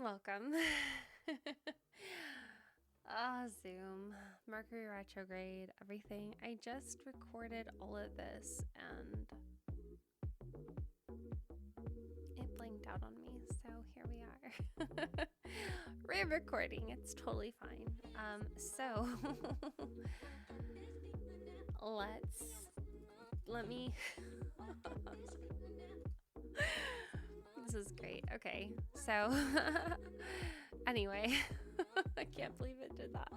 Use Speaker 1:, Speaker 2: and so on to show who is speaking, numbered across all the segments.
Speaker 1: Welcome. Zoom, Mercury retrograde, everything. I just recorded all of this and it blinked out on me. So here we are. Re-recording. It's totally fine. Let me. This is great. Okay. So, anyway, I can't believe it did that.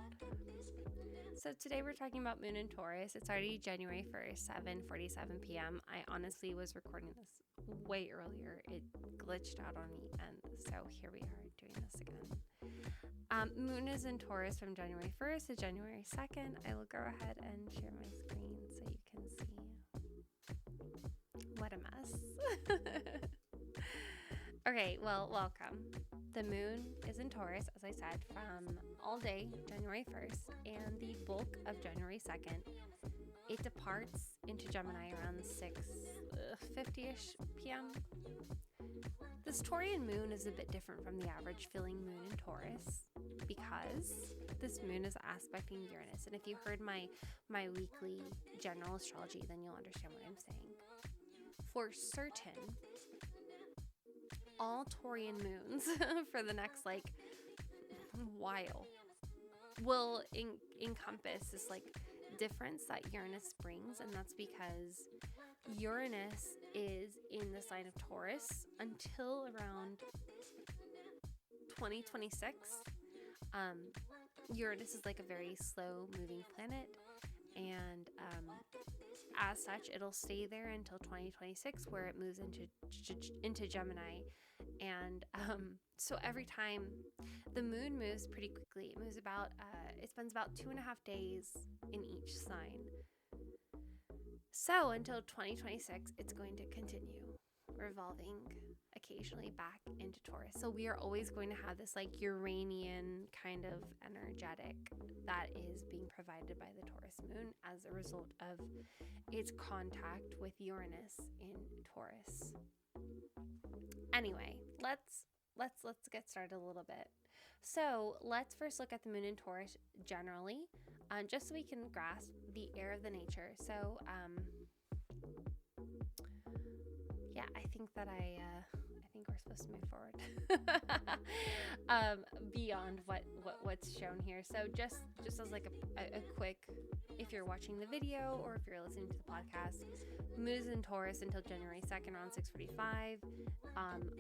Speaker 1: So today we're talking about Moon in Taurus. It's already January 1st, 7:47 p.m. I honestly was recording this way earlier. It glitched out on me, and so here we are doing this again. Moon is in Taurus from January 1st to January 2nd. I will go ahead and share my screen so you can see. What a mess. Okay, well, welcome. The moon is in Taurus, as I said, from all day, January 1st, and the bulk of January 2nd. It departs into Gemini around 6:50-ish p.m. This Taurian moon is a bit different from the average filling moon in Taurus because this moon is aspecting Uranus. And if you heard my weekly general astrology, then you'll understand what I'm saying. For certain, all Taurian moons for the next while will encompass this difference that Uranus brings, and that's because Uranus is in the sign of Taurus until around 2026. Uranus is a very slow moving planet, and as such, it'll stay there until 2026, where it moves into Gemini. And so every time the moon moves pretty quickly, it spends about 2.5 days in each sign. So until 2026, it's going to continue revolving occasionally back into Taurus. So we are always going to have this Uranian kind of energetic that is being provided by the Taurus moon as a result of its contact with Uranus in Taurus. Anyway, let's get started a little bit. So let's first look at the moon in Taurus generally, just so we can grasp the air of the nature. So yeah, I think we're supposed to move forward beyond what's shown here. So just as a quick, if you're watching the video or if you're listening to the podcast, moon is in Taurus until January 2nd around 6:45.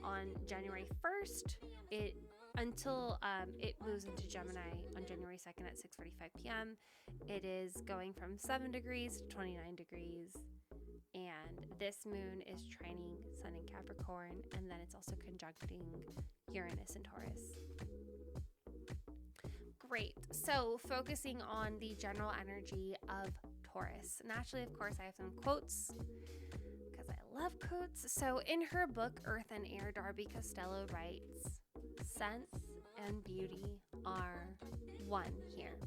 Speaker 1: On January 1st, it moves into Gemini on January 2nd at 6:45 p.m. It is going from 7 degrees to 29 degrees. And this moon is trining Sun in Capricorn, and then it's also conjuncting Uranus in Taurus. Great. So focusing on the general energy of Taurus. Naturally, of course, I have some quotes because I love quotes. So in her book, Earth and Air, Darby Costello writes, "Sense and beauty are one here."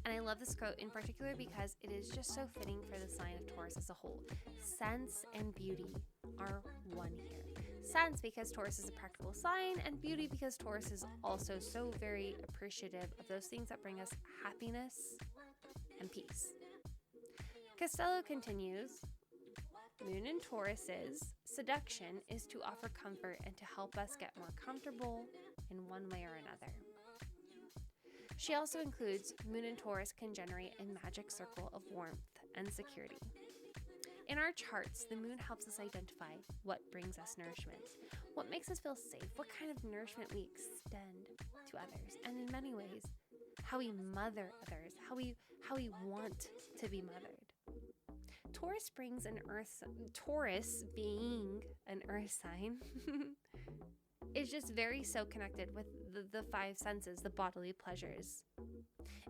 Speaker 1: And I love this quote in particular because it is just so fitting for the sign of Taurus as a whole. Sense and beauty are one here. Sense because Taurus is a practical sign, and beauty because Taurus is also so very appreciative of those things that bring us happiness and peace. Costello continues, "Moon in Taurus's seduction is to offer comfort and to help us get more comfortable in one way or another." She also includes Moon in Taurus can generate a magic circle of warmth and security. In our charts, the moon helps us identify what brings us nourishment, what makes us feel safe, what kind of nourishment we extend to others, and in many ways, how we mother others, how we want to be mothered. Taurus being an earth sign, is just very so connected with the five senses, the bodily pleasures.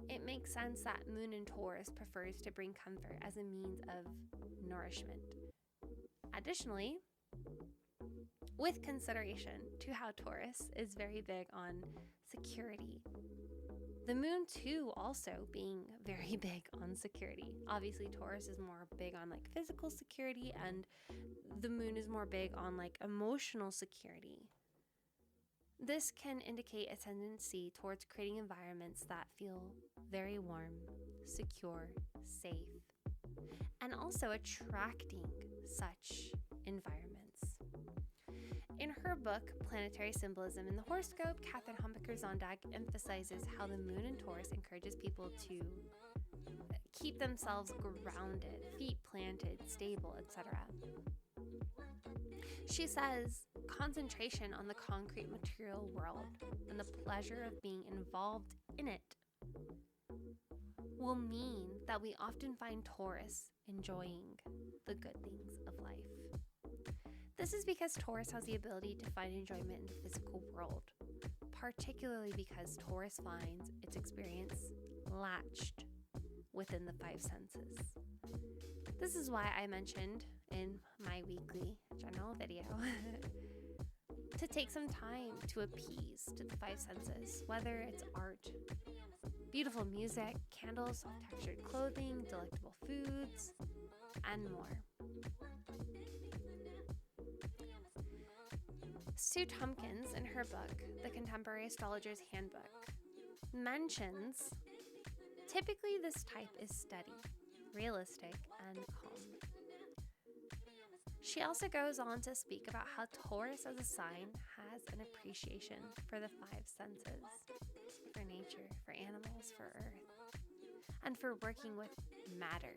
Speaker 1: It makes sense that Moon in Taurus prefers to bring comfort as a means of nourishment. Additionally, with consideration to how Taurus is very big on security, the moon too also being very big on security. Obviously, Taurus is more big on physical security, and the moon is more big on emotional security. This can indicate a tendency towards creating environments that feel very warm, secure, safe, and also attracting such environments. In her book, Planetary Symbolism in the Horoscope, Catherine Humbacher-Zondag emphasizes how the moon in Taurus encourages people to keep themselves grounded, feet planted, stable, etc. She says concentration on the concrete material world and the pleasure of being involved in it will mean that we often find Taurus enjoying the good things of life. This is because Taurus has the ability to find enjoyment in the physical world, particularly because Taurus finds its experience latched within the five senses. This is why I mentioned in my weekly general video to take some time to appease to the five senses, whether it's art, beautiful music, candles, soft-textured clothing, delectable foods, and more. Sue Tompkins, in her book, The Contemporary Astrologer's Handbook, mentions typically this type is steady, realistic, and calm. She also goes on to speak about how Taurus as a sign has an appreciation for the five senses, for nature, for animals, for earth, and for working with matter.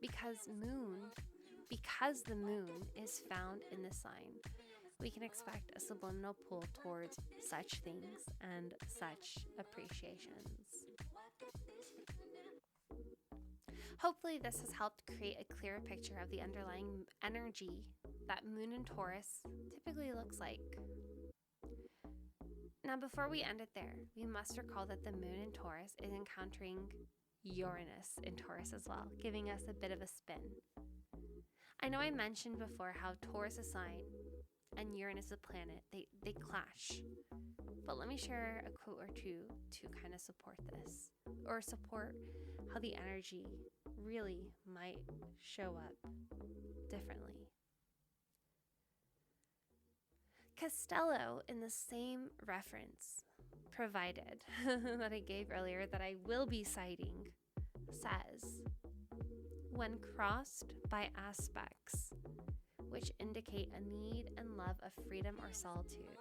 Speaker 1: Because the moon is found in the sign, we can expect a subliminal pull towards such things and such appreciations. Hopefully this has helped create a clearer picture of the underlying energy that Moon in Taurus typically looks like. Now, before we end it there, we must recall that the Moon in Taurus is encountering Uranus in Taurus as well, giving us a bit of a spin. I know I mentioned before how Taurus is a sign and Uranus is a planet, they clash. But let me share a quote or two to kind of support this, or support how the energy really might show up differently. Costello, in the same reference provided that I gave earlier that I will be citing, says, when crossed by aspects which indicate a need and love of freedom or solitude,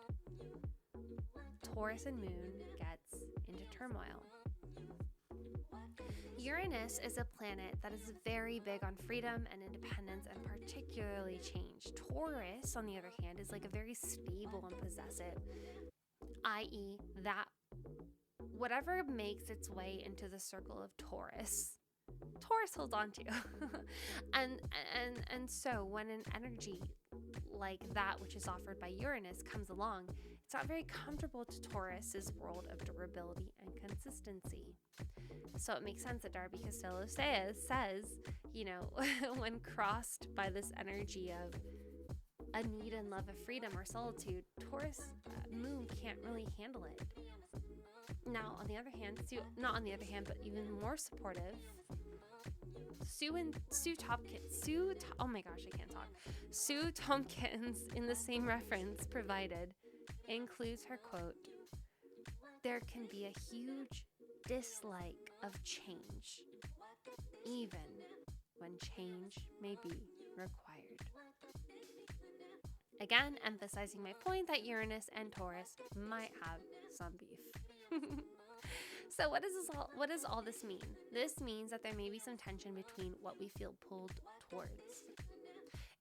Speaker 1: Taurus and Moon gets into turmoil. Uranus is a planet that is very big on freedom and independence and particularly change. Taurus, on the other hand, is like a very stable and possessive, i.e. that whatever makes its way into the circle of Taurus holds on to. and so when an energy like that which is offered by Uranus comes along, it's not very comfortable to Taurus's world of durability and consistency. So it makes sense that Darby Costello says, when crossed by this energy of a need and love of freedom or solitude, Taurus Moon can't really handle it. Now, on the other hand, but even more supportive, Sue Tompkins, in the same reference provided, includes her quote, "There can be a huge dislike of change, even when change may be required." Again, emphasizing my point that Uranus and Taurus might have some beef. So what does all this mean? This means that there may be some tension between what we feel pulled towards.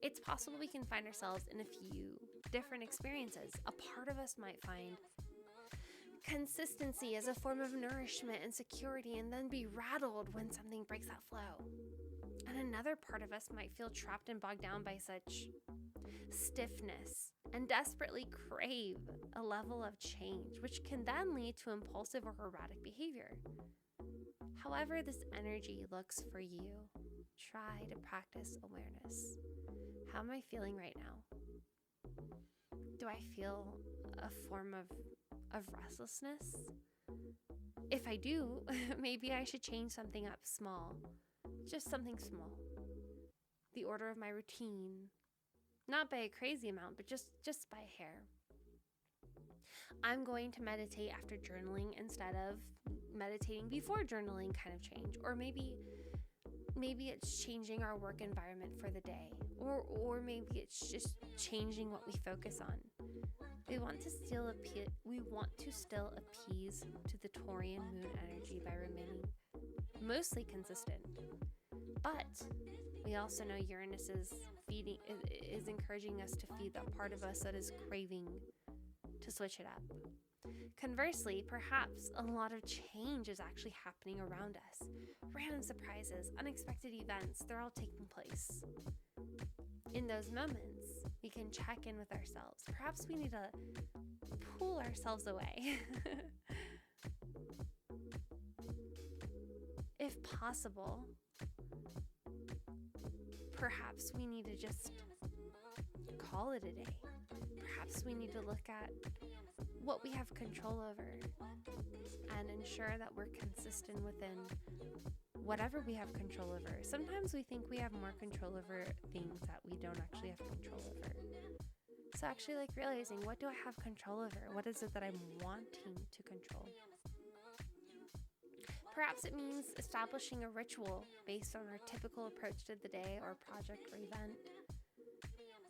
Speaker 1: It's possible we can find ourselves in a few different experiences. A part of us might find consistency as a form of nourishment and security and then be rattled when something breaks that flow. And another part of us might feel trapped and bogged down by such stiffness and desperately crave a level of change, which can then lead to impulsive or erratic behavior. However this energy looks for you, try to practice awareness. How am I feeling right now? Do I feel a form of restlessness? If I do, maybe I should change something up small. Just something small. The order of my routine. Not by a crazy amount, but just by a hair. I'm going to meditate after journaling instead of meditating before journaling kind of change. Or maybe it's changing our work environment for the day. Or maybe it's just changing what we focus on. We want to still appease to the Taurian moon energy by remaining mostly consistent. But we also know Uranus is encouraging us to feed that part of us that is craving to switch it up. Conversely, perhaps a lot of change is actually happening around us. Random surprises, unexpected events, they're all taking place. In those moments, we can check in with ourselves. Perhaps we need to pull ourselves away. If possible, perhaps we need to just call it a day. Perhaps we need to look at what we have control over and ensure that we're consistent within whatever we have control over. Sometimes we think we have more control over things that we don't actually have control over. So actually realizing, what do I have control over? What is it that I'm wanting to control? Perhaps it means establishing a ritual based on our typical approach to the day or project or event.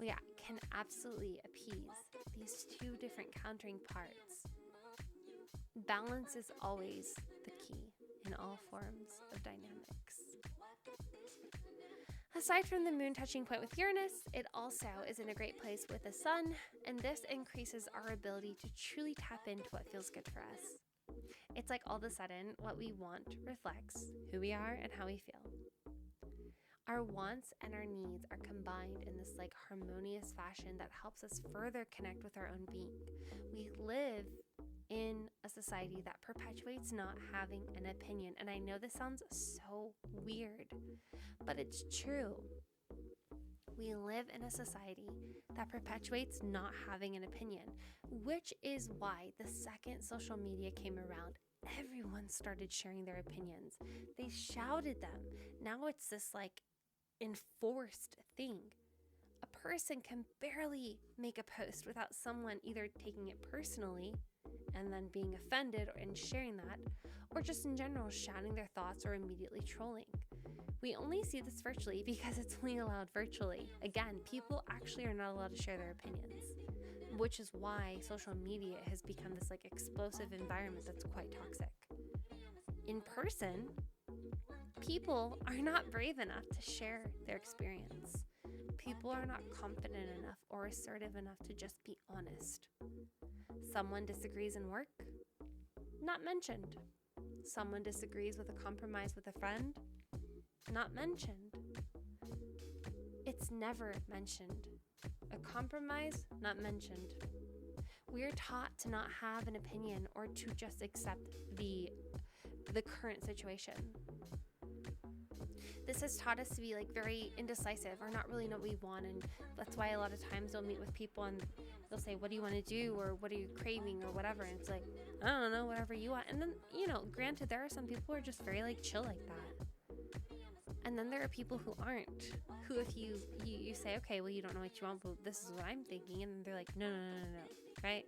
Speaker 1: We can absolutely appease these two different countering parts. Balance is always the key in all forms of dynamics. Aside from the moon touching point with Uranus, it also is in a great place with the sun, and this increases our ability to truly tap into what feels good for us. It's like all of a sudden, what we want reflects who we are and how we feel. Our wants and our needs are combined in this harmonious fashion that helps us further connect with our own being. We live in a society that perpetuates not having an opinion. And I know this sounds so weird, but it's true. We live in a society that perpetuates not having an opinion, which is why the second social media came around, everyone started sharing their opinions. They shouted them. Now it's this enforced thing. A person can barely make a post without someone either taking it personally and then being offended and sharing that, or just in general shouting their thoughts or immediately trolling. We only see this virtually because it's only allowed virtually. Again, people actually are not allowed to share their opinions, which is why social media has become this explosive environment that's quite toxic. In person, people are not brave enough to share their experience. People are not confident enough or assertive enough to just be honest. Someone disagrees in work? Not mentioned. Someone disagrees with a compromise with a friend? Not mentioned. It's never mentioned. A compromise? Not mentioned. We're taught to not have an opinion or to just accept the current situation. This has taught us to be very indecisive or not really know what we want, and that's why a lot of times we'll meet with people and they'll say, what do you want to do, or what are you craving, or whatever, and it's I don't know, whatever you want. And then, granted, there are some people who are just very chill like that. And then there are people who aren't, who if you say, okay, well, you don't know what you want, but this is what I'm thinking, and they're like, no, right?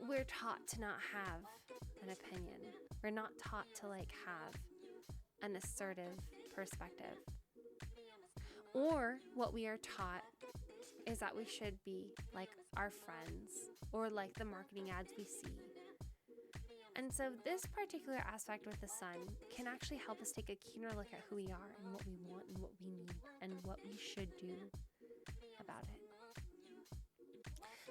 Speaker 1: We're taught to not have an opinion. We're not taught to have an assertive perspective. Or what we are taught is that we should be like our friends or like the marketing ads we see. And so this particular aspect with the sun can actually help us take a keener look at who we are and what we want and what we need and what we should do about it.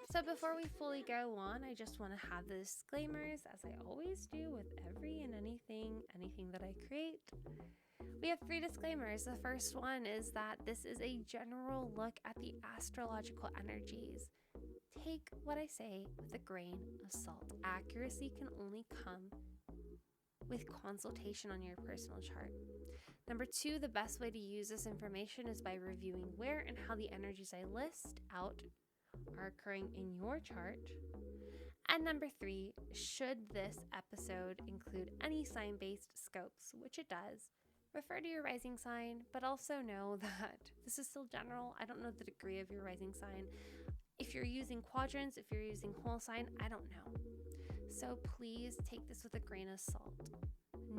Speaker 1: So before we fully go on, I just want to have the disclaimers, as I always do with every and anything that I create. We have 3 disclaimers. The first one is that this is a general look at the astrological energies. Take what I say with a grain of salt. Accuracy can only come with consultation on your personal chart. Number 2, the best way to use this information is by reviewing where and how the energies I list out are occurring in your chart. And number 3, should this episode include any sign-based scopes, which it does, refer to your rising sign, but also know that this is still general. I don't know the degree of your rising sign. If you're using quadrants, if you're using whole sign, I don't know. So please take this with a grain of salt.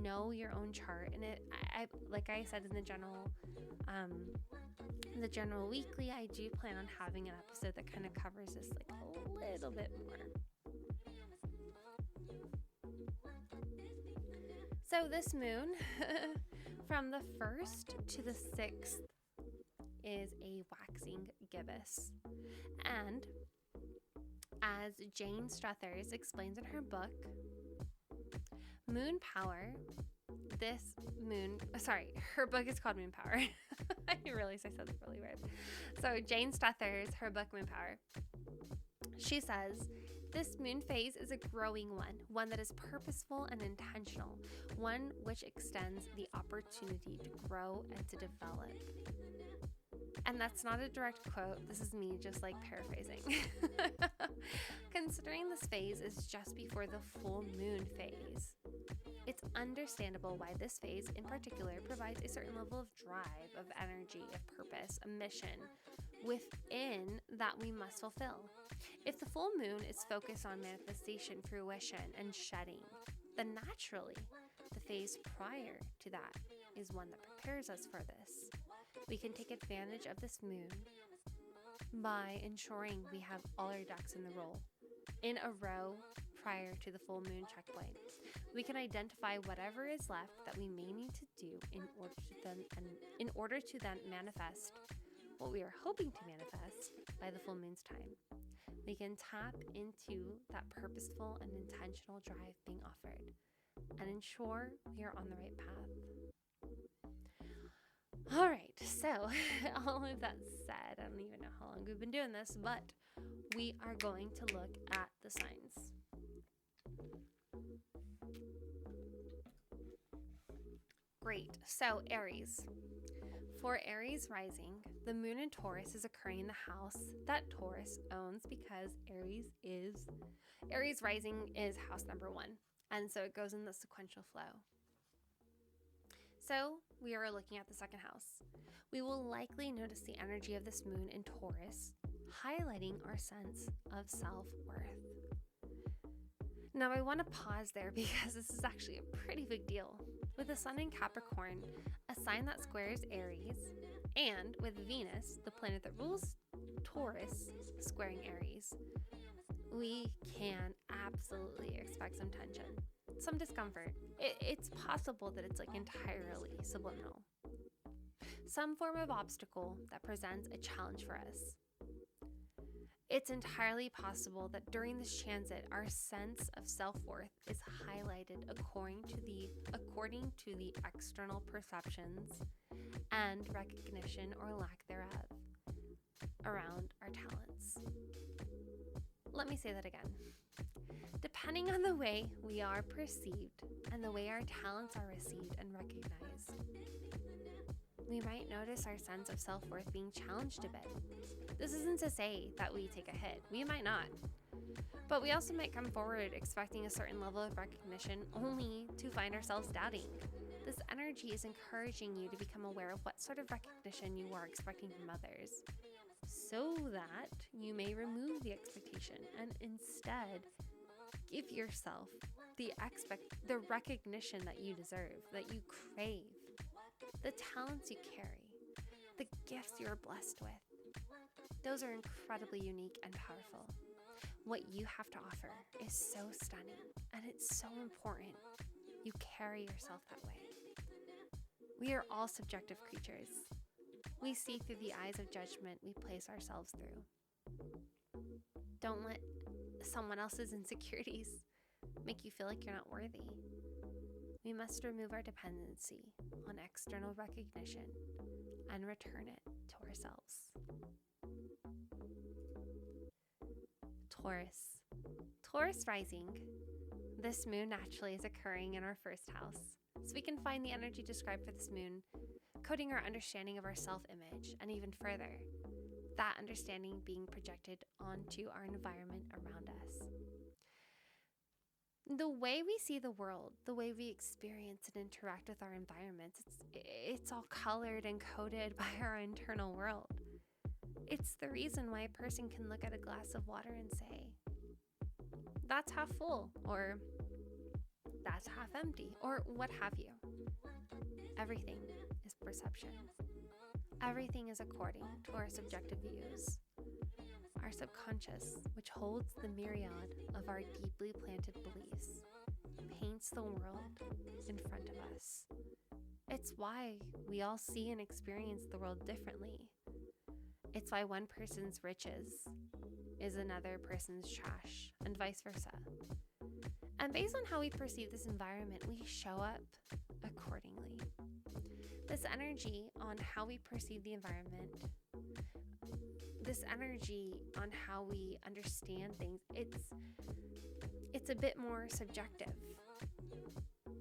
Speaker 1: Know your own chart, and I like I said in the general weekly, I do plan on having an episode that kind of covers this like a little bit more. So this moon, from the 1st to the 6th, is a waxing gibbous. And as Jane Struthers explains in her book, moon power, her book is called Moon Power. I realized I said that really weird. So Jane Struthers, her book Moon Power, she says, this moon phase is a growing one that is purposeful and intentional, one which extends the opportunity to grow and to develop. And that's not a direct quote. This is me just like paraphrasing. Considering this phase is just before the full moon phase, it's understandable why this phase in particular provides a certain level of drive, of energy, of purpose, a mission within that we must fulfill. If the full moon is focused on manifestation, fruition, and shedding, then naturally the phase prior to that is one that prepares us for this. We can take advantage of this moon by ensuring we have all our ducks in a row prior to the full moon checkpoint. We can identify whatever is left that we may need to do in order to then manifest what we are hoping to manifest by the full moon's time. We can tap into that purposeful and intentional drive being offered and ensure we are on the right path. All right, so all of that said, I don't even know how long we've been doing this, but we are going to look at the signs. Great, so Aries. For Aries rising, the moon in Taurus is occurring in the house that Taurus owns because Aries rising is house number 1, and so it goes in the sequential flow. So we are looking at the second house. We will likely notice the energy of this moon in Taurus, highlighting our sense of self-worth. Now I want to pause there because this is actually a pretty big deal. With the sun in Capricorn, a sign that squares Aries, and with Venus, the planet that rules Taurus, squaring Aries, we can absolutely expect some tension. Some discomfort. It's possible that it's like entirely subliminal. Some form of obstacle that presents a challenge for us. It's entirely possible that during this transit, our sense of self-worth is highlighted according to the external perceptions and recognition or lack thereof around our talents. Let me say that again. Depending on the way we are perceived and the way our talents are received and recognized, we might notice our sense of self-worth being challenged a bit. This isn't to say that we take a hit. We might not. But we also might come forward expecting a certain level of recognition only to find ourselves doubting. This energy is encouraging you to become aware of what sort of recognition you are expecting from others, so that you may remove the expectation and instead give yourself the recognition that you deserve, that you crave, the talents you carry, the gifts you're blessed with. Those are incredibly unique and powerful. What you have to offer is so stunning, and it's so important you carry yourself that way. We are all subjective creatures. We see through the eyes of judgment we place ourselves through. Don't let someone else's insecurities make you feel like you're not worthy. We must remove our dependency on external recognition and return it to ourselves. Taurus rising. This moon naturally is occurring in our first house, so we can find the energy described for this moon, coding our understanding of our self-image, and even further, that understanding being projected onto our environment around us. The way we see the world, the way we experience and interact with our environments, it's all colored and coded by our internal world. It's the reason why a person can look at a glass of water and say, that's half full, or that's half empty, or what have you. Everything is perception. Everything is according to our subjective views. Our subconscious, which holds the myriad of our deeply planted beliefs, paints the world in front of us. It's why we all see and experience the world differently. It's why one person's riches is another person's trash, and vice versa. And based on how we perceive this environment, we show up accordingly. This energy on how we perceive the environment, this energy on how we understand things, it's a bit more subjective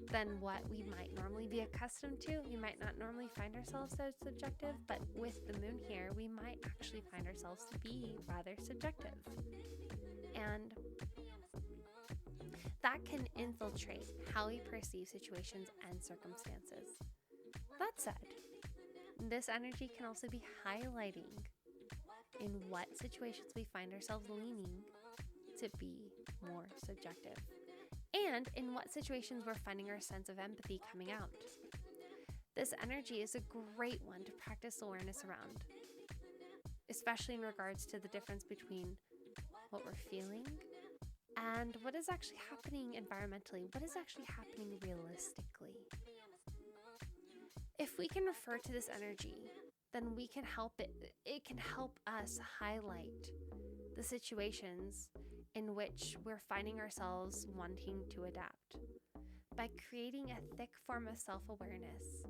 Speaker 1: than what we might normally be accustomed to. We might not normally find ourselves so subjective, but with the moon here, we might actually find ourselves to be rather subjective. And that can infiltrate how we perceive situations and circumstances. That said, this energy can also be highlighting in what situations we find ourselves leaning to be more subjective, and in what situations we're finding our sense of empathy coming out. This energy is a great one to practice awareness around, especially in regards to the difference between what we're feeling and what is actually happening environmentally, what is actually happening realistically. If we can refer to this energy, then we can help it can help us highlight the situations in which we're finding ourselves wanting to adapt. By creating a thick form of self-awareness,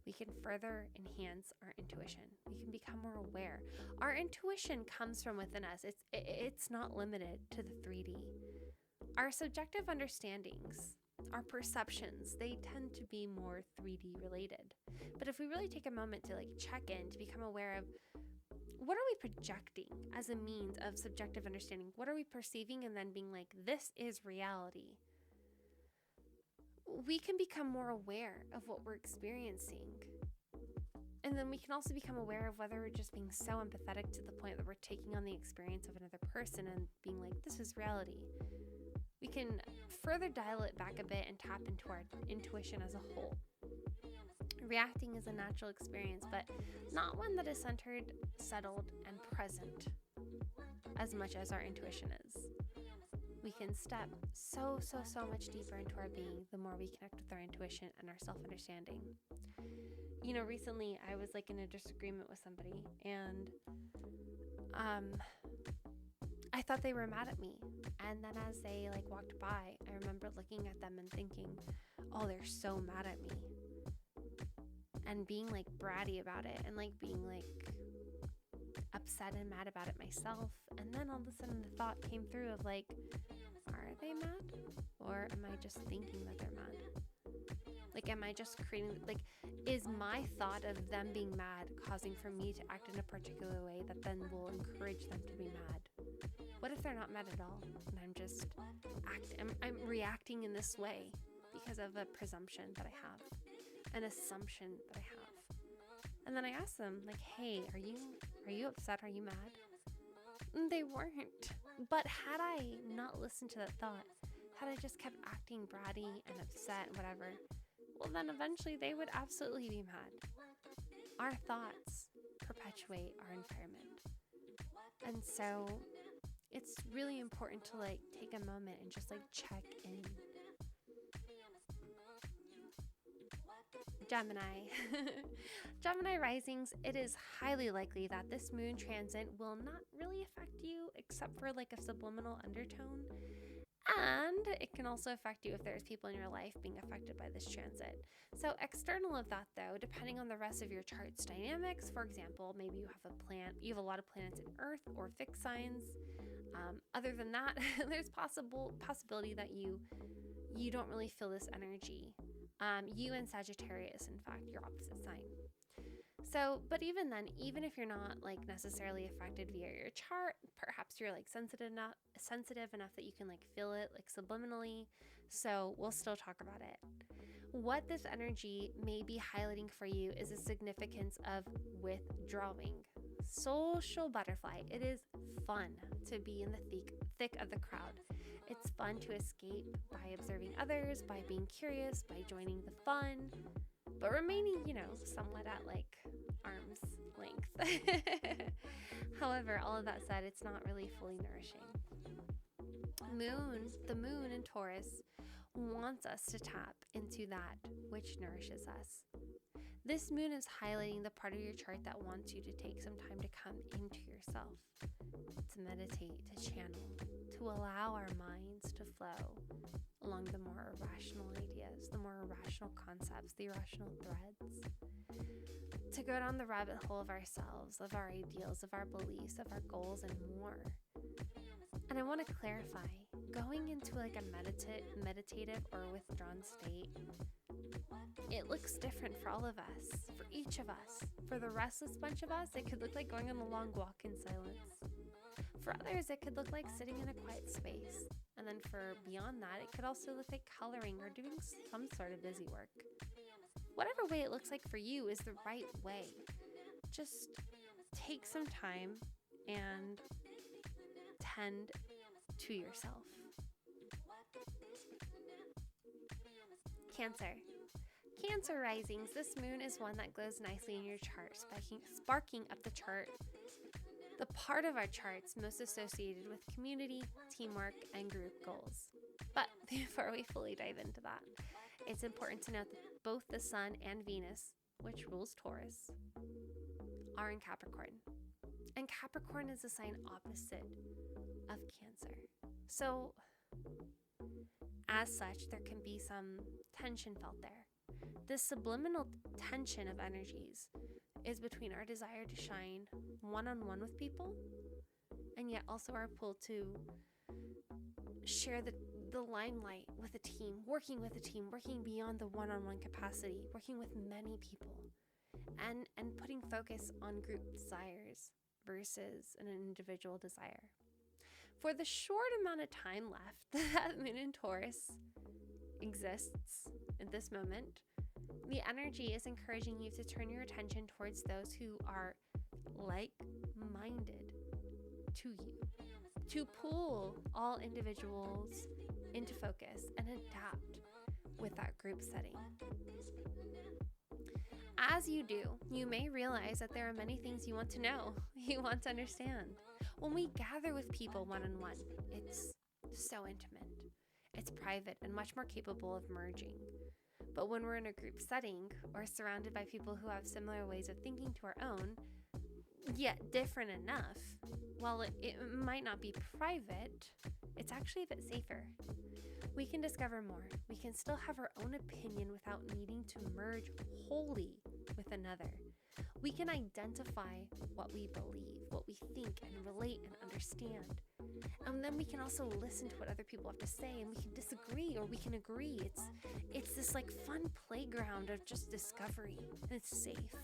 Speaker 1: we can further enhance our intuition. We can become more aware. Our intuition comes from within us. It's not limited to the 3D. Our subjective understandings, our perceptions, they tend to be more 3D related. But if we really take a moment to check in, to become aware of what are we projecting as a means of subjective understanding? What are we perceiving and then being like, this is reality? We can become more aware of what we're experiencing. And then we can also become aware of whether we're just being so empathetic to the point that we're taking on the experience of another person and being like, this is reality. We can further dial it back a bit and tap into our intuition as a whole. Reacting is a natural experience, but not one that is centered, settled, and present as much as our intuition is. We can step so much deeper into our being the more we connect with our intuition and our self-understanding. Recently I was in a disagreement with somebody, and I thought they were mad at me. And then as they walked by, I remember looking at them and thinking, oh, they're so mad at me. And being bratty about it, and being upset and mad about it myself. And then all of a sudden the thought came through of are they mad? Or am I just thinking that they're mad? Am I just creating, is my thought of them being mad causing for me to act in a particular way that then will encourage them to be mad? What if they're not mad at all? And I'm just I'm reacting in this way because of a presumption that I have, an assumption that I have. And then I asked them, hey, are you upset? Are you mad? And they weren't. But had I not listened to that thought, had I just kept acting bratty and upset and whatever, well, then eventually they would absolutely be mad. Our thoughts perpetuate our environment. And so it's really important to take a moment and just check in. Gemini. Gemini risings, it is highly likely that this moon transit will not really affect you except for a subliminal undertone. And it can also affect you if there's people in your life being affected by this transit. So external of that though, depending on the rest of your chart's dynamics, for example, maybe you have a lot of planets in Earth or fixed signs. Other than that, there's possibility that you don't really feel this energy. You and Sagittarius, in fact, your opposite sign. So, but even then, even if you're not necessarily affected via your chart, perhaps you're sensitive enough that you can feel it subliminally. So we'll still talk about it. What this energy may be highlighting for you is the significance of withdrawing. social butterfly. It is fun to be in the thick of the crowd. It's fun to escape by observing others, by being curious, by joining the fun, but remaining, somewhat at like arm's length. However, all of that said, it's not really fully nourishing. The moon in Taurus wants us to tap into that which nourishes us. This moon is highlighting the part of your chart that wants you to take some time to come into yourself, to meditate, to channel, to allow our minds to flow along the more irrational ideas, the more irrational concepts, the irrational threads, to go down the rabbit hole of ourselves, of our ideals, of our beliefs, of our goals, and more. And I want to clarify, going into like a meditative or withdrawn state, it looks different for all of us, for each of us. For the restless bunch of us, it could look like going on a long walk in silence. For others, it could look like sitting in a quiet space. And then for beyond that, it could also look like coloring or doing some sort of busy work. Whatever way it looks like for you is the right way. Just take some time and tend to yourself. Cancer risings. This moon is one that glows nicely in your chart, sparking up the part of our charts most associated with community, teamwork, and group goals. But before we fully dive into that, it's important to note that both the Sun and Venus, which rules Taurus, are in Capricorn. And Capricorn is a sign opposite of Cancer. So, as such, there can be some tension felt there. This subliminal tension of energies is between our desire to shine one-on-one with people, and yet also our pull to share the limelight with a team, working beyond the one-on-one capacity, working with many people, and putting focus on group desires versus an individual desire. For the short amount of time left that Moon in Taurus exists at this moment, the energy is encouraging you to turn your attention towards those who are like-minded to you, to pull all individuals into focus and adapt with that group setting. As you do, you may realize that there are many things you want to know, you want to understand. When we gather with people one-on-one, it's so intimate, it's private, and much more capable of merging. But when we're in a group setting or surrounded by people who have similar ways of thinking to our own, yet different enough, while it might not be private, it's actually a bit safer. We can discover more. We can still have our own opinion without needing to merge wholly with another. We can identify what we believe, what we think, and relate and understand. And then we can also listen to what other people have to say, and we can disagree or we can agree. It's this like fun playground of just discovery, and it's safe.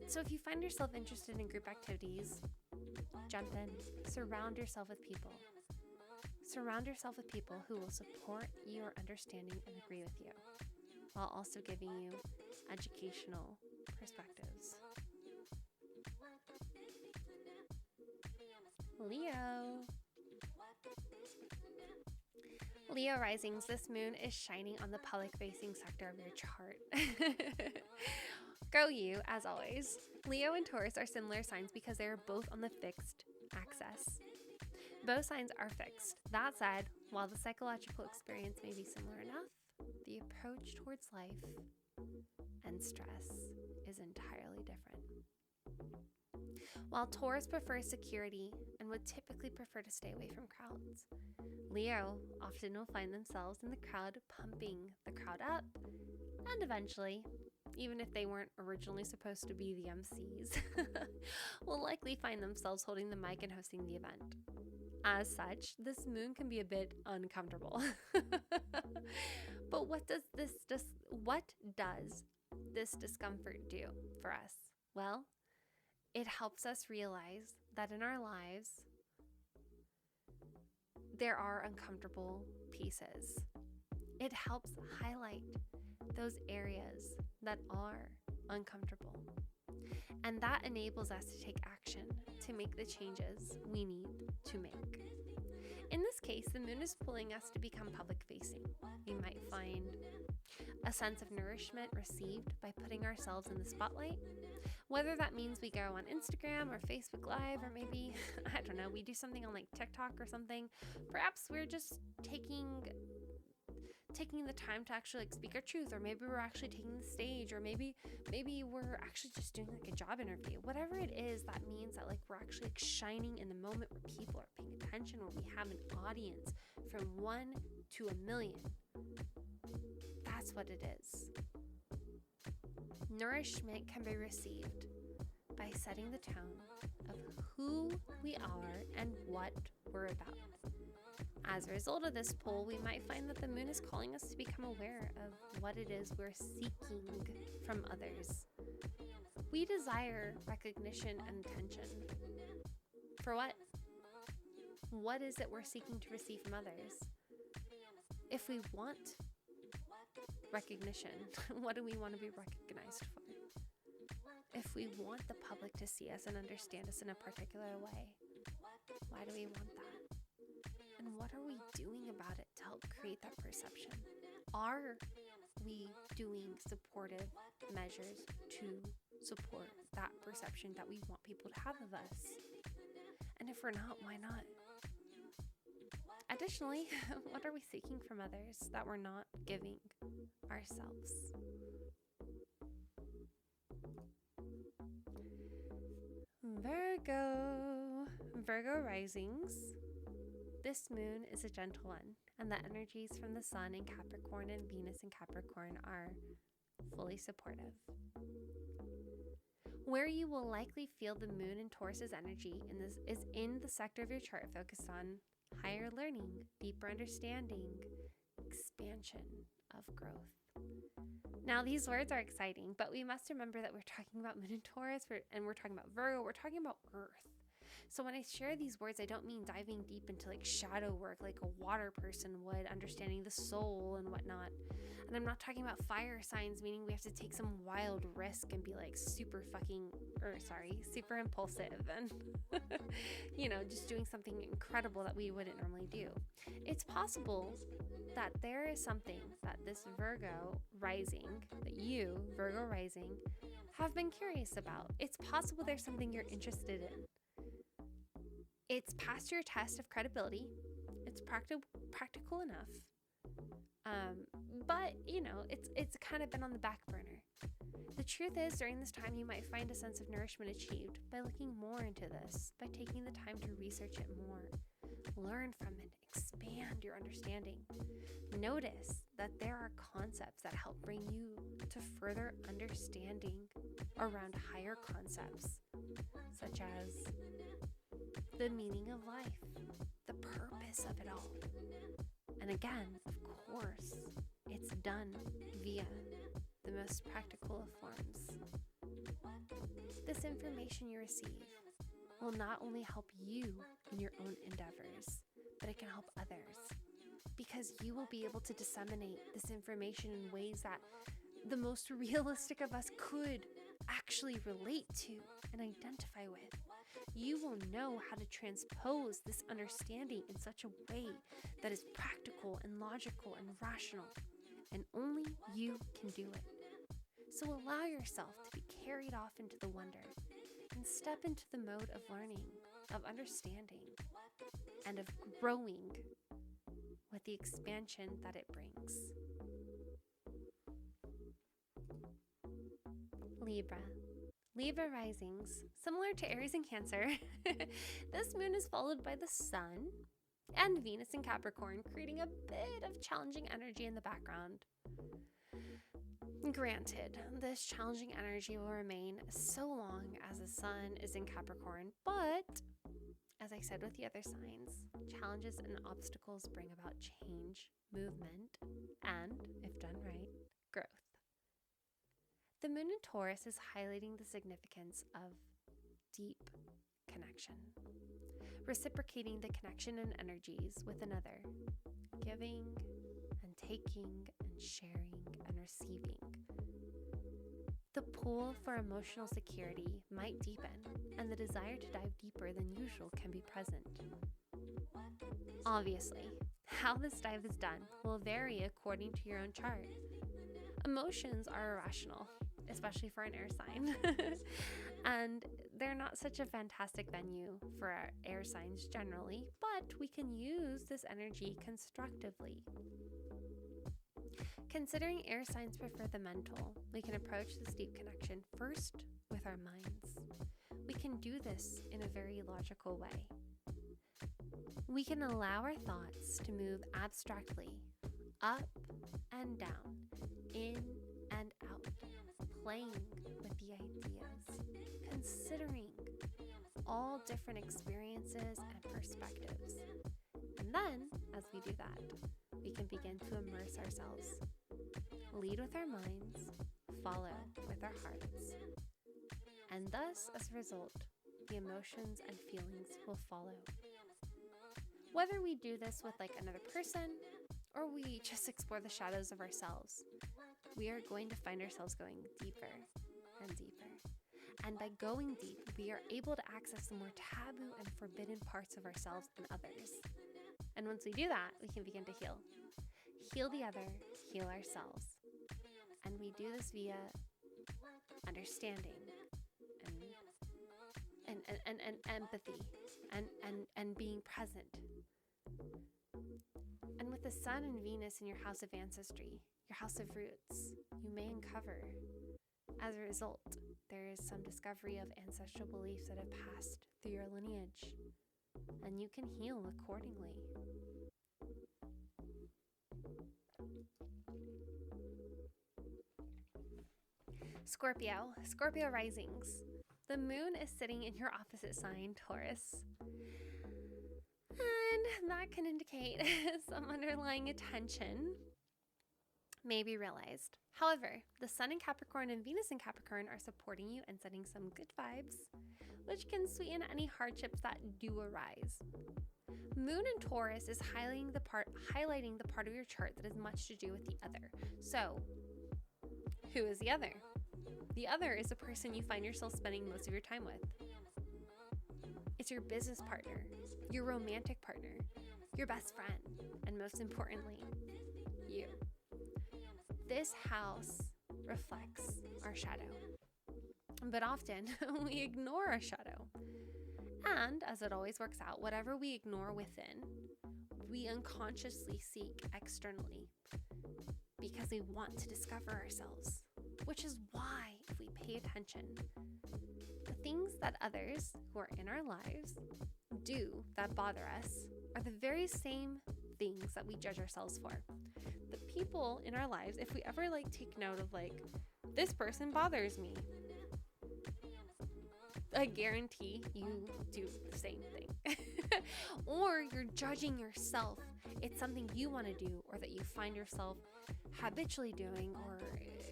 Speaker 1: So if you find yourself interested in group activities, jump in. Surround yourself with people. Surround yourself with people who will support your understanding and agree with you, while also giving you educational perspectives. Leo risings. This moon is shining on the public-facing sector of your chart. Go you, as always. Leo and Taurus are similar signs because they are both on the fixed axis. Both signs are fixed. That said, while the psychological experience may be similar enough, the approach towards life and stress is entirely different. While Taurus prefers security and would typically prefer to stay away from crowds, Leo often will find themselves in the crowd, pumping the crowd up, and eventually, even if they weren't originally supposed to be the MCs, will likely find themselves holding the mic and hosting the event. As such, this moon can be a bit uncomfortable. But what does this discomfort do for us? Well, it helps us realize that in our lives, there are uncomfortable pieces. It helps highlight those areas that are uncomfortable. And that enables us to take action, to make the changes we need to make. In this case, the moon is pulling us to become public facing. We might find a sense of nourishment received by putting ourselves in the spotlight, whether that means we go on Instagram or Facebook Live, or maybe, I don't know, we do something on like TikTok or something. Perhaps we're just taking the time to actually like speak our truth, or maybe we're actually taking the stage, or maybe we're actually just doing like a job interview. Whatever it is, that means that like we're actually like shining in the moment where people are paying attention, where we have an audience from 1 to 1 million. That's what it is. Nourishment can be received by setting the tone of who we are and what we're about. As a result of this pull, we might find that the moon is calling us to become aware of what it is we're seeking from others. We desire recognition and attention. For what? What is it we're seeking to receive from others? If we want recognition, what do we want to be recognized for? If we want the public to see us and understand us in a particular way, why do we want that? And what are we doing about it to help create that perception? Are we doing supportive measures to support that perception that we want people to have of us? And if we're not, why not? Additionally, what are we seeking from others that we're not giving ourselves? Virgo risings. This moon is a gentle one, and the energies from the sun in Capricorn and Venus in Capricorn are fully supportive. Where you will likely feel the moon and Taurus's energy is in the sector of your chart focused on higher learning, deeper understanding, expansion of growth. Now, these words are exciting, but we must remember that we're talking about moon and Taurus, and we're talking about Virgo, we're talking about Earth. So when I share these words, I don't mean diving deep into like shadow work like a water person would, understanding the soul and whatnot. And I'm not talking about fire signs, meaning we have to take some wild risk and be like super impulsive and, just doing something incredible that we wouldn't normally do. It's possible that there is something that this Virgo rising, have been curious about. It's possible there's something you're interested in. It's past your test of credibility. It's practical enough. But it's kind of been on the back burner. The truth is, during this time, you might find a sense of nourishment achieved by looking more into this, by taking the time to research it more, learn from it, expand your understanding. Notice that there are concepts that help bring you to further understanding around higher concepts, such as the meaning of life, the purpose of it all. And again, of course, it's done via the most practical of forms. This information you receive will not only help you in your own endeavors, but it can help others, because you will be able to disseminate this information in ways that the most realistic of us could actually relate to and identify with. You will know how to transpose this understanding in such a way that is practical and logical and rational, and only you can do it. So allow yourself to be carried off into the wonder and step into the mode of learning, of understanding, and of growing with the expansion that it brings. Libra risings, similar to Aries and Cancer, this moon is followed by the Sun and Venus in Capricorn, creating a bit of challenging energy in the background. Granted, this challenging energy will remain so long as the Sun is in Capricorn, but as I said with the other signs, challenges and obstacles bring about change, movement, and, if done right, growth. The moon in Taurus is highlighting the significance of deep connection, reciprocating the connection and energies with another, giving and taking and sharing and receiving. The pull for emotional security might deepen, and the desire to dive deeper than usual can be present. Obviously, how this dive is done will vary according to your own chart. Emotions are irrational, especially for an air sign, and they're not such a fantastic venue for air signs generally, but we can use this energy constructively. Considering air signs prefer the mental, we can approach this deep connection first with our minds. We can do this in a very logical way. We can allow our thoughts to move abstractly, up and down, in and out, playing with the ideas, considering all different experiences and perspectives. And then, as we do that, we can begin to immerse ourselves. Lead with our minds, follow with our hearts. And thus, as a result, the emotions and feelings will follow. Whether we do this with another person, or we just explore the shadows of ourselves, we are going to find ourselves going deeper and deeper. And by going deep, we are able to access the more taboo and forbidden parts of ourselves and others. And once we do that, we can begin to heal. Heal the other, heal ourselves. And we do this via understanding and empathy and being present. And with the Sun and Venus in your house of ancestry, your house of roots, you may uncover. As a result, there is some discovery of ancestral beliefs that have passed through your lineage, and you can heal accordingly. Scorpio risings. The moon is sitting in your opposite sign, Taurus. And that can indicate some underlying attention may be realized. However, the Sun in Capricorn and Venus in Capricorn are supporting you and setting some good vibes, which can sweeten any hardships that do arise. Moon in Taurus is highlighting the part of your chart that has much to do with the other. So, who is the other? The other is the person you find yourself spending most of your time with. It's your business partner, your romantic partner, your best friend, and most importantly, you. This house reflects our shadow, but often we ignore our shadow. And as it always works out, whatever we ignore within, we unconsciously seek externally because we want to discover ourselves, which is why if we pay attention, the things that others who are in our lives do that bother us are the very same things that we judge ourselves for. The people in our lives, if we ever take note of this person bothers me, I guarantee you do the same thing. Or you're judging yourself. It's something you want to do or that you find yourself habitually doing or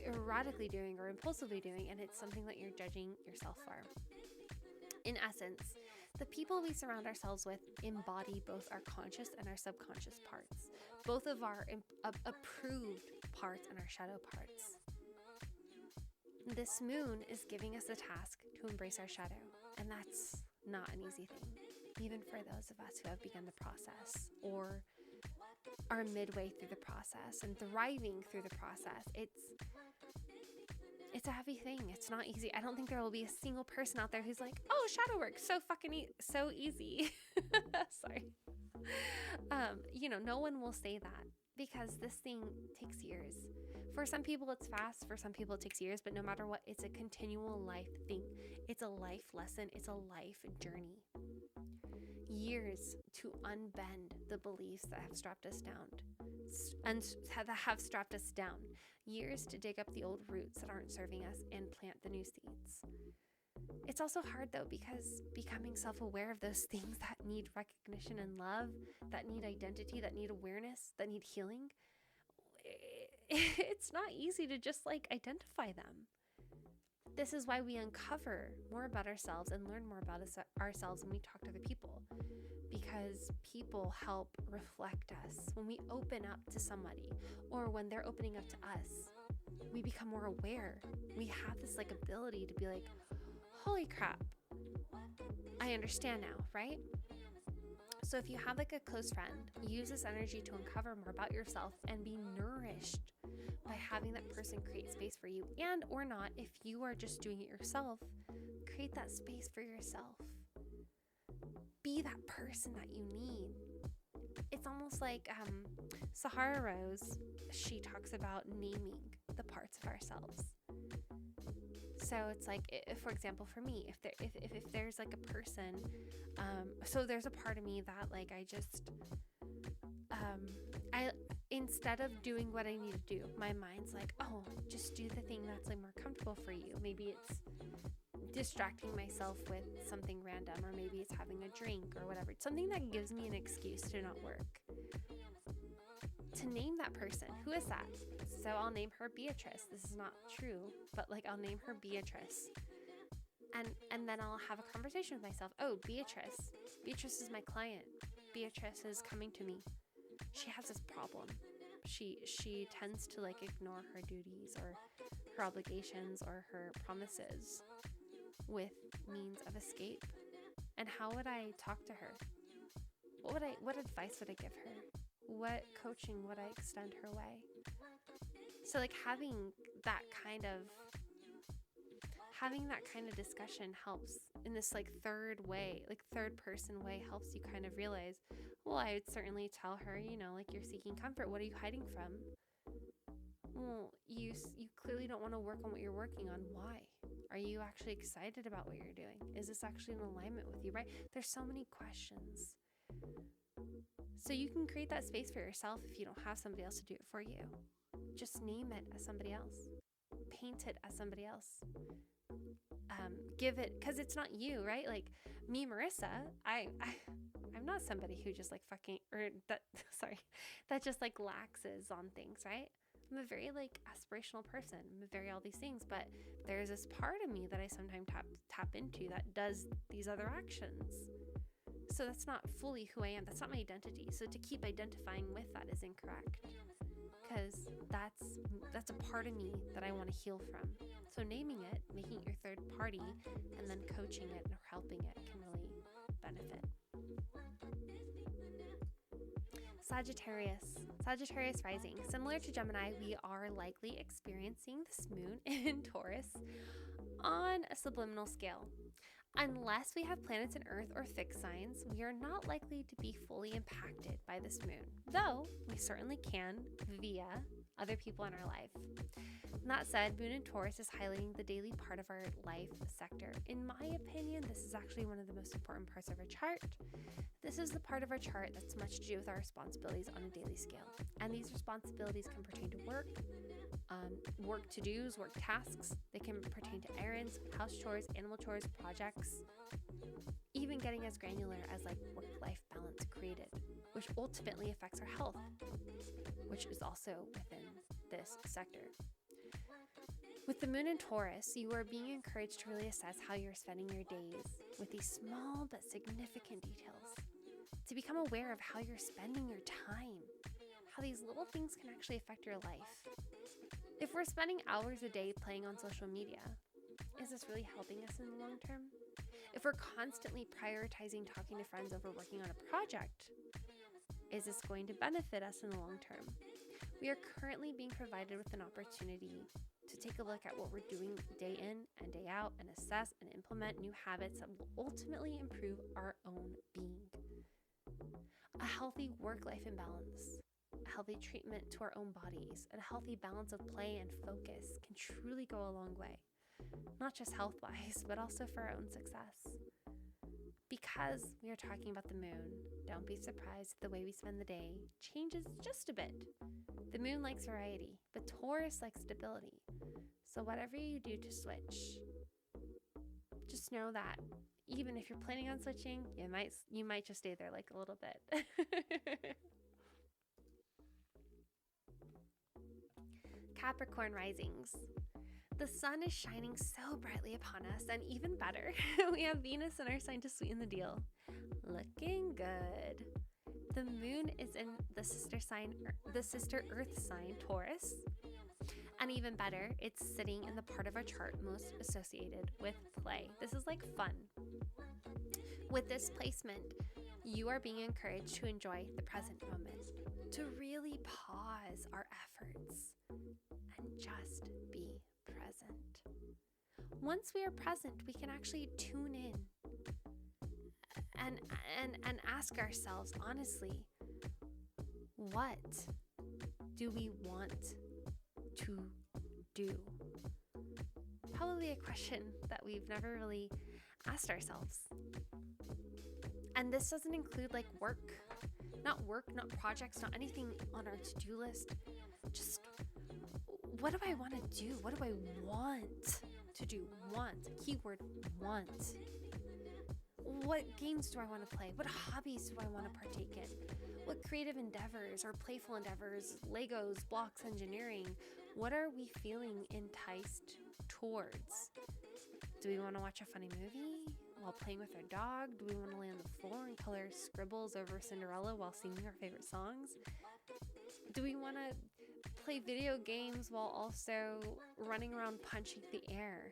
Speaker 1: erratically doing or impulsively doing, and it's something that you're judging yourself for. In essence, the people we surround ourselves with embody both our conscious and our subconscious parts, both of our approved parts and our shadow parts. This moon is giving us a task to embrace our shadow, and that's not an easy thing, even for those of us who have begun the process or are midway through the process and thriving through the process. It's a heavy thing. It's not easy. I don't think there will be a single person out there who's like, oh, shadow work, so fucking so easy. Sorry. No one will say that because this thing takes years. For some people it's fast, for some people it takes years, but no matter what, it's a continual life thing. It's a life lesson. It's a life journey. Years to unbend the beliefs that have strapped us down and that have strapped us down. Years to dig up the old roots that aren't serving us and plant the new seeds. It's also hard though, because becoming self-aware of those things that need recognition and love, that need identity, that need awareness, that need healing, it's not easy to just identify them. This is why we uncover more about ourselves and learn more about ourselves when we talk to other people, because people help reflect us when we open up to somebody or when they're opening up to us. we become more aware. We have this like ability to be like, holy crap, I understand now, right? So if you have like a close friend, use this energy to uncover more about yourself and be nourished by having that person create space for you. And or not, if you are just doing it yourself, create that space for yourself. Be that person that you need. It's almost like Sahara Rose, she talks about naming the parts of ourselves. So it's like, for example, for me, if there's like a person, so there's a part of me that like I instead of doing what I need to do, my mind's like, oh, just do the thing that's like more comfortable for you. Maybe it's distracting myself with something random, or maybe it's having a drink or whatever. It's something that gives me an excuse to not work. To name that person. Who is that? So I'll name her Beatrice. This is not true, but like I'll name her Beatrice. And then I'll have a conversation with myself. Oh, Beatrice. Beatrice is my client. Beatrice is coming to me. She has this problem. She tends to like ignore her duties or her obligations or her promises with means of escape. And how would I talk to her? What advice would I give her? What coaching would I extend her way? So like having that kind of discussion helps in this like third person way, helps you kind of realize, well, I would certainly tell her, like, you're seeking comfort. What are you hiding from? Well, you clearly don't want to work on what you're working on. Why? Are you actually excited about what you're doing? Is this actually in alignment with you, right? There's so many questions. So you can create that space for yourself if you don't have somebody else to do it for you. Just name it as somebody else. Paint it as somebody else. Give it, because it's not you, right? Like me, Marissa, I'm not somebody who just like that just like laxes on things, right? I'm a very like aspirational person. I'm a very all these things, but there's this part of me that I sometimes tap into that does these other actions. So that's not fully who I am. That's not my identity. So to keep identifying with that is incorrect, because that's a part of me that I want to heal from. So naming it, making it your third party, and then coaching it or helping it can really benefit. Sagittarius rising. Similar to Gemini, we are likely experiencing this moon in Taurus on a subliminal scale. Unless we have planets in Earth or fixed signs, we are not likely to be fully impacted by this moon, though we certainly can via other people in our life. And that said, Moon in Taurus is highlighting the daily part of our life sector. In my opinion, this is actually one of the most important parts of our chart. This is the part of our chart that's much to do with our responsibilities on a daily scale. And these responsibilities can pertain to work to-dos, work tasks. They can pertain to errands, house chores, animal chores, projects, even getting as granular as like work-life balance created, which ultimately affects our health, which is also within this sector. With the moon in Taurus, you are being encouraged to really assess how you're spending your days with these small but significant details, to become aware of how you're spending your time, how these little things can actually affect your life. If we're spending hours a day playing on social media, is this really helping us in the long term? If we're constantly prioritizing talking to friends over working on a project, is this going to benefit us in the long term? We are currently being provided with an opportunity to take a look at what we're doing day in and day out and assess and implement new habits that will ultimately improve our own being. A healthy work-life imbalance, a healthy treatment to our own bodies, and a healthy balance of play and focus can truly go a long way, not just health-wise, but also for our own success. Because we are talking about the moon, don't be surprised if the way we spend the day changes just a bit. The moon likes variety, but Taurus likes stability. So whatever you do to switch, just know that even if you're planning on switching, you might just stay there like a little bit. Capricorn risings. The sun is shining so brightly upon us, and even better, we have Venus in our sign to sweeten the deal. Looking good. The moon is in the sister Earth sign, Taurus. And even even better, it's sitting in the part of our chart most associated with play. This is like fun. With this placement, you are being encouraged to enjoy the present moment, to really pause our efforts and just be present. Once we are present, we can actually tune in and ask ourselves honestly, what do we want to do? Probably a question that we've never really asked ourselves. And this doesn't include like work, not projects, not anything on our to-do list. Just what do I want to do? What do I want to do? Want, keyword want. What games do I want to play? What hobbies do I want to partake in? What creative endeavors or playful endeavors, Legos, blocks, engineering, what are we feeling enticed towards? Do we want to watch a funny movie while playing with our dog? Do we want to lay on the floor and color scribbles over Cinderella while singing our favorite songs? Do we want to play video games while also running around punching the air?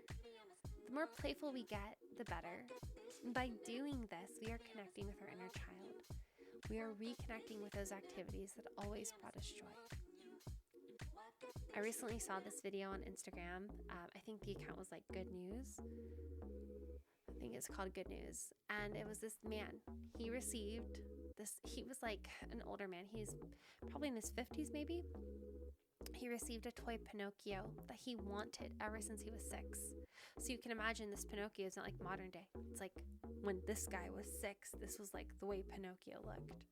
Speaker 1: The more playful we get, the better. And by doing this, we are connecting with our inner child. We are reconnecting with those activities that always brought us joy. I recently saw this video on Instagram. I think the account was like Good News. I think it's called Good News. And it was this man. He received this, he was like an older man. He's probably in his 50s maybe. He received a toy Pinocchio that he wanted ever since he was 6. So you can imagine this Pinocchio is not like modern day. It's like when this guy was 6, this was like the way Pinocchio looked.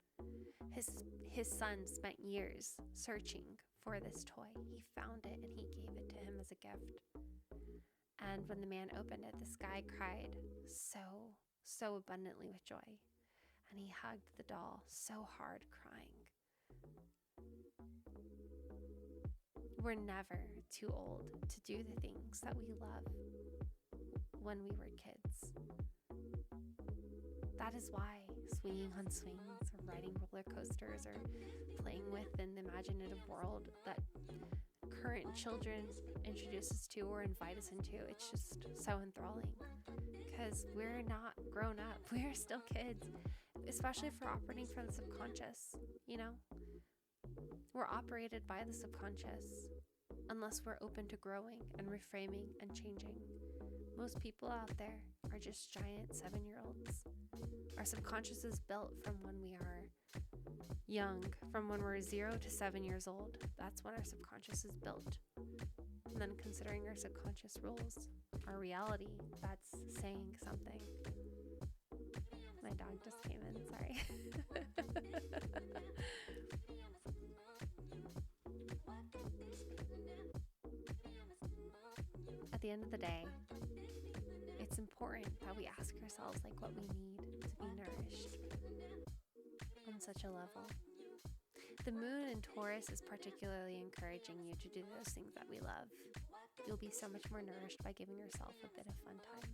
Speaker 1: His son spent years searching for this toy. He found it and he gave it to him as a gift. And when the man opened it, this guy cried so abundantly with joy. And he hugged the doll so hard, crying. We're never too old to do the things that we love when we were kids. That is why swinging on swings or riding roller coasters or playing with an imaginative world that current children introduce us to or invite us into, it's just so enthralling because we're not grown up. We're still kids, especially if we're operating from the subconscious, you know? We're operated by the subconscious unless we're open to growing and reframing and changing. Most people out there are just giant 7-year-olds. Our subconscious is built from when we are young, from when we're 0 to 7 years old. That's when our subconscious is built. And then considering our subconscious rules, our reality, that's saying something. My dog just came in, sorry. At the end of the day, it's important that we ask ourselves like what we need to be nourished on such a level. The moon in Taurus is particularly encouraging you to do those things that we love. You'll be so much more nourished by giving yourself a bit of fun time.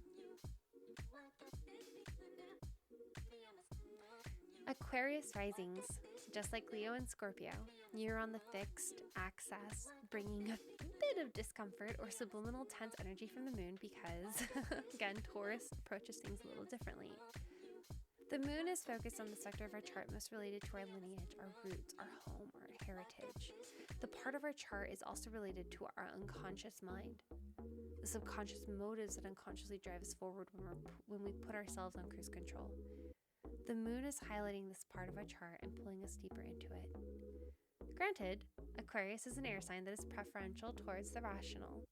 Speaker 1: Aquarius risings, just like Leo and Scorpio, you're on the fixed axis, bringing a bit of discomfort or subliminal tense energy from the moon because, again, Taurus approaches things a little differently. The moon is focused on the sector of our chart most related to our lineage, our roots, our home, our heritage. The part of our chart is also related to our unconscious mind, the subconscious motives that unconsciously drive us forward when we put ourselves on cruise control. The moon is highlighting this part of our chart and pulling us deeper into it. Granted, Aquarius is an air sign that is preferential towards the rational.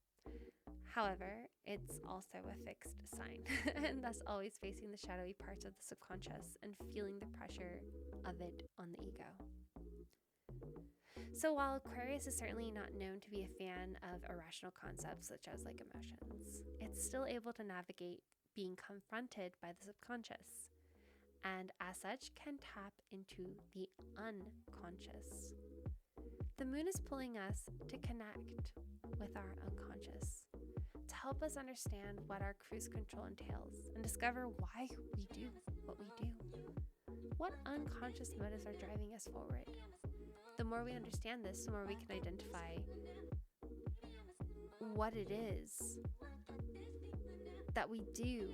Speaker 1: However, it's also a fixed sign, and thus always facing the shadowy parts of the subconscious and feeling the pressure of it on the ego. So while Aquarius is certainly not known to be a fan of irrational concepts such as like emotions, it's still able to navigate being confronted by the subconscious, and as such can tap into the unconscious. The moon is pulling us to connect with our unconscious, to help us understand what our cruise control entails and discover why we do what we do. What unconscious motives are driving us forward? The more we understand this, the more we can identify what it is that we do,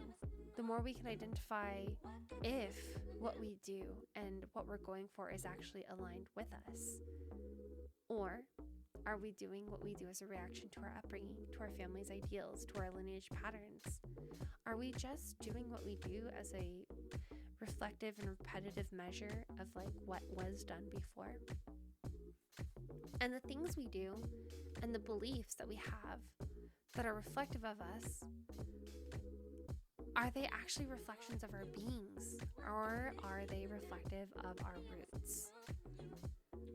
Speaker 1: the more we can identify if what we do and what we're going for is actually aligned with us. Or are we doing what we do as a reaction to our upbringing, to our family's ideals, to our lineage patterns? Are we just doing what we do as a reflective and repetitive measure of like what was done before? And the things we do and the beliefs that we have that are reflective of us, are they actually reflections of our beings, or are they reflective of our roots?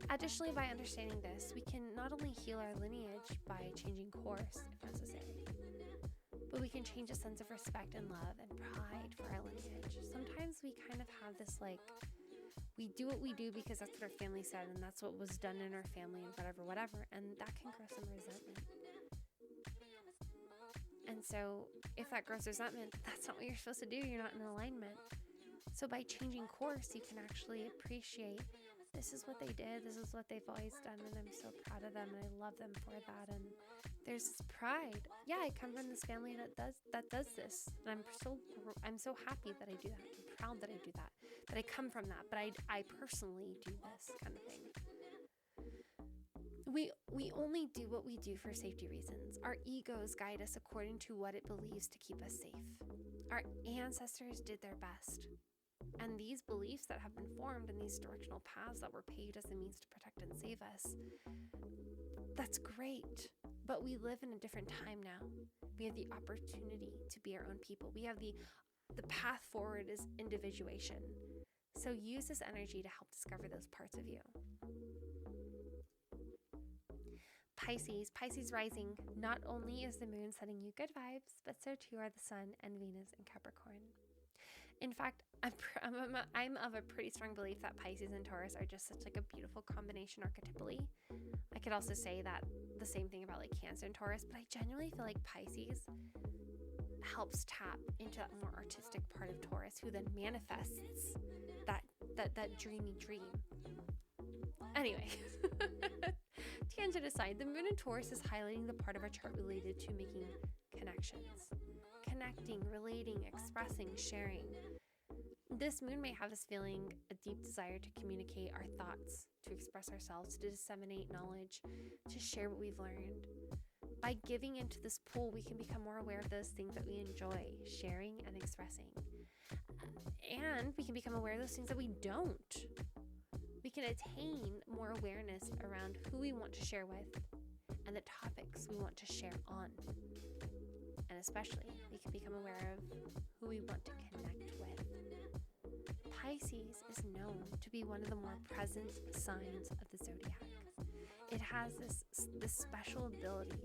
Speaker 1: Additionally, by understanding this, we can not only heal our lineage by changing course if necessary, but we can change a sense of respect and love and pride for our lineage. Sometimes we kind of have this like, we do what we do because that's what our family said and that's what was done in our family and whatever, and that can grow some resentment. And so if that grows resentment, that's not what you're supposed to do. You're not in alignment. So by changing course, you can actually appreciate, this is what they did, this is what they've always done, and I'm so proud of them and I love them for that. And there's this pride. Yeah, I come from this family that does this, and I'm so happy that I do that. I'm proud that I do that I come from that, but I personally do this kind of thing. We only do what we do for safety reasons. Our egos guide us according to what it believes to keep us safe. Our ancestors did their best. And these beliefs that have been formed and these directional paths that were paved as a means to protect and save us, that's great. But we live in a different time now. We have the opportunity to be our own people. We have the path forward is individuation. So use this energy to help discover those parts of you. Pisces rising. Not only is the moon sending you good vibes, but so too are the sun and Venus in Capricorn. In fact, I'm of a pretty strong belief that Pisces and Taurus are just such like a beautiful combination archetypally. I could also say that the same thing about like Cancer and Taurus, but I genuinely feel like Pisces helps tap into that more artistic part of Taurus, who then manifests that dreamy dream. Anyway, tangent aside, the moon in Taurus is highlighting the part of our chart related to making connections. Connecting, relating, expressing, sharing. This moon may have us feeling a deep desire to communicate our thoughts, to express ourselves, to disseminate knowledge, to share what we've learned. By giving into this pool, we can become more aware of those things that we enjoy sharing and expressing. And we can become aware of those things that we don't. We can attain more awareness around who we want to share with and the topics we want to share on. And especially, we can become aware of who we want to connect with. Pisces is known to be one of the more present signs of the zodiac. It has this special ability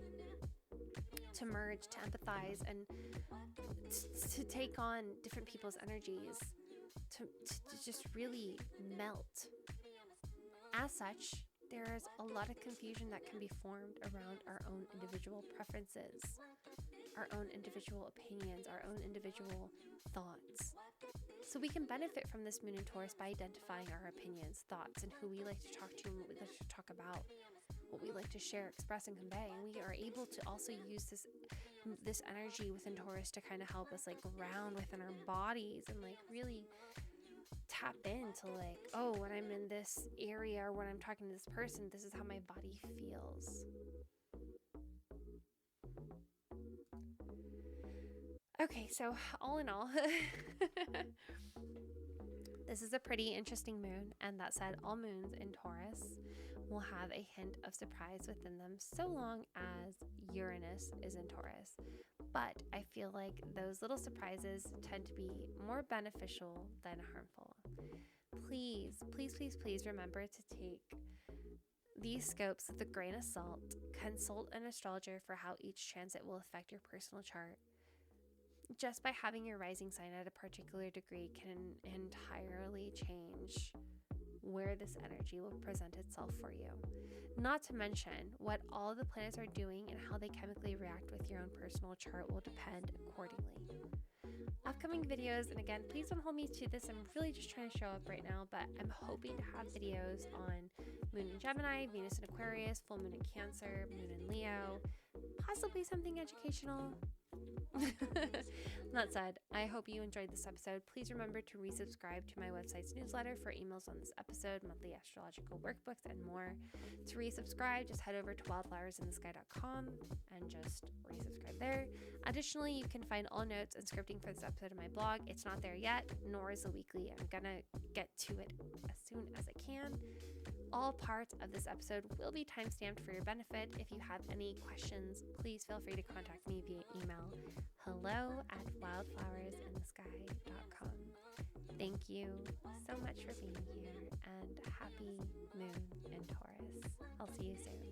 Speaker 1: to merge, to empathize, and to take on different people's energies, to just really melt. As such, there is a lot of confusion that can be formed around our own individual preferences, our own individual opinions, our own individual thoughts. So we can benefit from this moon in Taurus by identifying our opinions, thoughts, and who we like to talk to and what we like to talk about, what we like to share, express, and convey. And we are able to also use this energy within Taurus to kind of help us like ground within our bodies and like really tap into like, oh, when I'm in this area or when I'm talking to this person, this is how my body feels. Okay, so all in all, this is a pretty interesting moon, and that said, all moons in Taurus will have a hint of surprise within them so long as Uranus is in Taurus. But I feel like those little surprises tend to be more beneficial than harmful. Please, please, please, please remember to take these scopes with a grain of salt. Consult an astrologer for how each transit will affect your personal chart. Just by having your rising sign at a particular degree can entirely change where this energy will present itself for you. Not to mention what all the planets are doing and how they chemically react with your own personal chart will depend accordingly. Upcoming videos, and again, please don't hold me to this. I'm really just trying to show up right now, but I'm hoping to have videos on Moon in Gemini, Venus in Aquarius, Full Moon in Cancer, Moon in Leo, possibly something educational. That said, I hope you enjoyed this episode. Please remember to resubscribe to my website's newsletter for emails on this episode, monthly astrological workbooks, and more. To resubscribe, just head over to wildflowersinthesky.com and just resubscribe there. Additionally, you can find all notes and scripting for this episode on my blog. It's not there yet, nor is the weekly. I'm gonna get to it as soon as I can. All parts of this episode will be timestamped for your benefit. If you have any questions, please feel free to contact me via email, hello@wildflowersinthesky.com. Thank you so much for being here, and happy moon in Taurus. I'll see you soon.